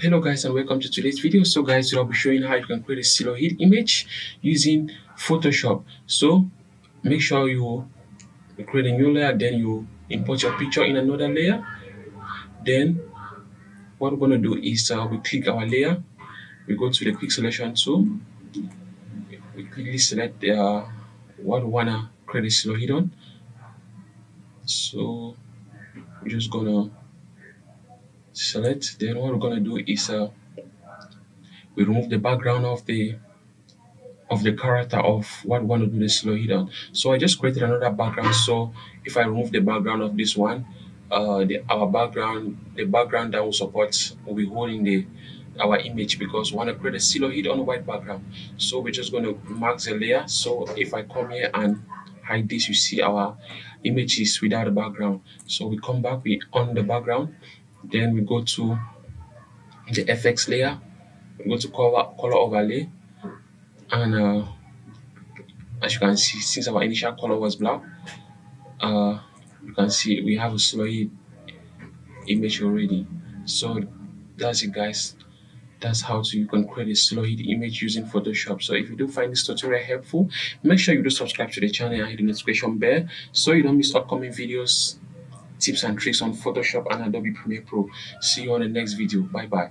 Hello guys and welcome to today's video. So guys, I'll be showing how you can create a silhouette image using Photoshop. So make sure you create a new layer, then you import your picture in another layer. Then what we're gonna do is we click our layer, we go to the quick selection tool, we quickly select what we wanna create a silhouette on. So we're just gonna select. Then what we're gonna do is we remove the background of the character of what we want to do the silhouette on. So I just created another background. So if I remove the background of this one, the background that will support will be holding the our image because we want to create a silhouette on a white background. So we're just going to mark the layer. So if I come here and hide this, you see our image is without the background. So we come back, we on the background, then we go to the FX layer, we go to color overlay, and as you can see, since our initial color was black, uh, you can see we have a slowly image already. So that's it, guys. That's how to you can create a slowed image using Photoshop. So if you do find this tutorial helpful, make sure you do subscribe to the channel and hit the notification bell so you don't miss upcoming videos, tips and tricks on Photoshop and Adobe Premiere Pro. See you on the next video. Bye bye.